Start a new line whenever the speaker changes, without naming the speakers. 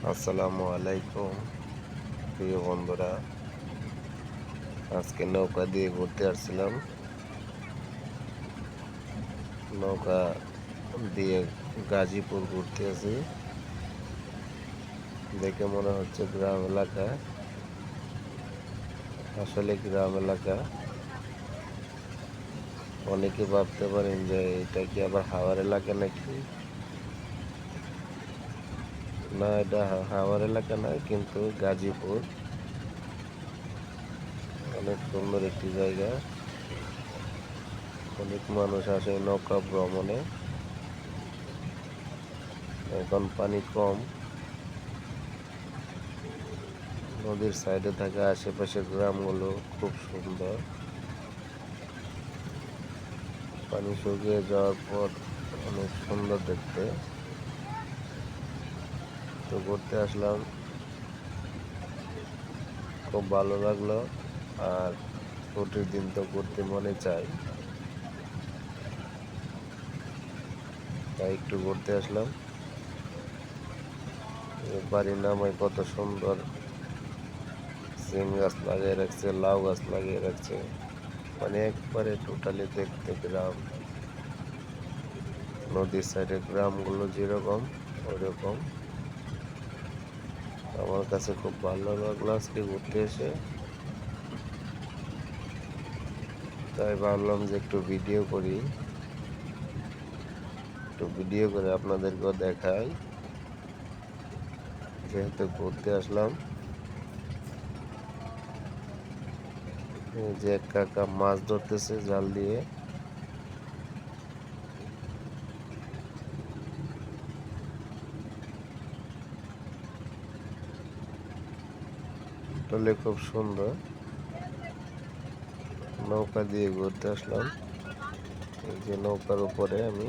আসসালামু আলাইকুম প্রিয় বন্ধুরা। আজকে নৌকা দিয়ে ঘুরতে আসছিলাম। নৌকা দিয়ে গাজীপুর ঘুরতে আসি। দেখে মনে হচ্ছে গ্রাম এলাকা, আসলে গ্রাম এলাকা। অনেকে ভাবতে পারেন যে এটা কি আবার হাওর এলাকা নাকি। না, এটা হাওর এলাকা নয়, কিন্তু গাজীপুর অনেক সুন্দর একটি জায়গা। অনেক মানুষ আসে নৌকা ভ্রমণে। এখন পানি কম। নদীর সাইডে থাকা আশেপাশের গ্রামগুলো খুব সুন্দর। পানি শুকিয়ে যাওয়ার পর অনেক সুন্দর দেখতে। তো ঘুরতে আসলাম, খুব ভালো লাগলো। আর ছুটির দিন তো ঘুরতে মনে চাই, তাই একটু ঘুরতে আসলাম। বাড়ির নামে কত সুন্দর সিম গাছ লাগিয়ে রাখছে, লাউ গাছ লাগিয়ে রাখছে। মানে একবারে টোটালি দেখতে গ্রাম। নদীর সাইডের গ্রামগুলো যেরকম ওইরকম। আমার কাছে খুব ভালো লাগলো আজকে ঘুরতে এসে। তাই ভাবলাম যে একটু ভিডিও করি, একটু ভিডিও করে আপনাদেরকেও দেখাই। যেহেতু ঘুরতে আসলাম, এই যে এক কাকা মাছ ধরতেছে জাল দিয়ে। আসলে খুব সুন্দর। নৌকা দিয়ে ঘুরতে আসলাম। এই যে নৌকার উপরে আমি